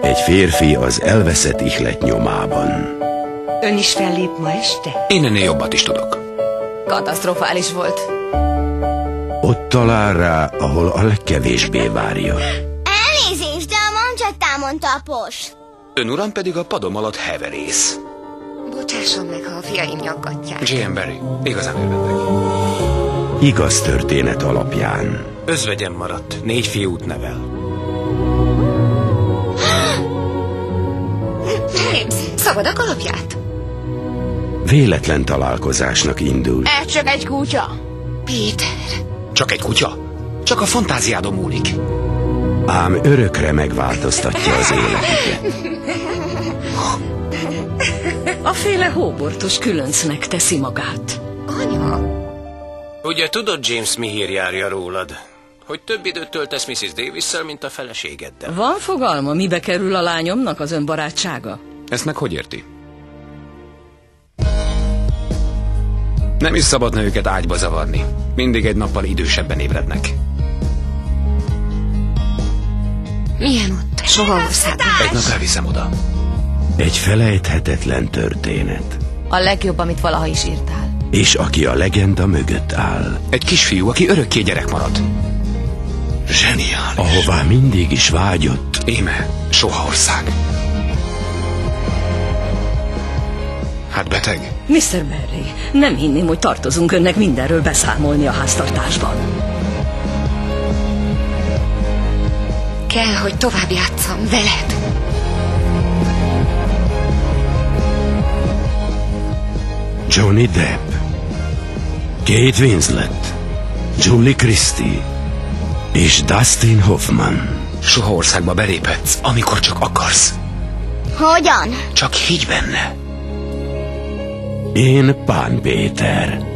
Egy férfi az elveszett ihlet nyomában. Ön is fellép ma este? Én ennél jobbat is tudok. Katasztrofális volt. Ott talál rá, ahol a legkevésbé várja. Elnézést, de a mancsett mondta a pos. Ön uram pedig a padom alatt heverész. Bocsásson meg, ha a fiaim nyaggatják. J.M. Barrie, igazán örvendek. Igaz történet alapján. Özvegyem maradt, 4 fiút nevel. James, szabad a kalapját? Véletlen találkozásnak indul. Ez csak egy kutya. Péter. Csak egy kutya? Csak a fantáziádon múlik. Ám örökre megváltoztatja az életüket. A féle hóbortos különcnek teszi magát. Anya. Ugye tudod, James, mi hír járja rólad? Hogy több időt töltesz Mrs. Davisszel, mint a feleségeddel. Van fogalma, mibe kerül a lányomnak az ön barátsága? Ezt meg hogy érti? Nem is szabadna őket ágyba zavarni. Mindig egy nappal idősebben ébrednek. Milyen ott? Soha országban. Egy nap elviszem oda. Egy felejthetetlen történet. A legjobb, amit valaha is írtál. És aki a legenda mögött áll. Egy kisfiú, aki örökké gyerek marad. Zseniális. Ahová mindig is vágyott. Íme, soha ország. Hát beteg? Mr. Barrie, nem hinném, hogy tartozunk önnek mindenről beszámolni a háztartásban. Kell, hogy tovább játsszam veled. Johnny Depp, Kate Winslet, Julie Christie és Dustin Hoffman. Soha országba beléphetsz, amikor csak akarsz. Hogyan? Csak higgy benne. Én Pán Péter.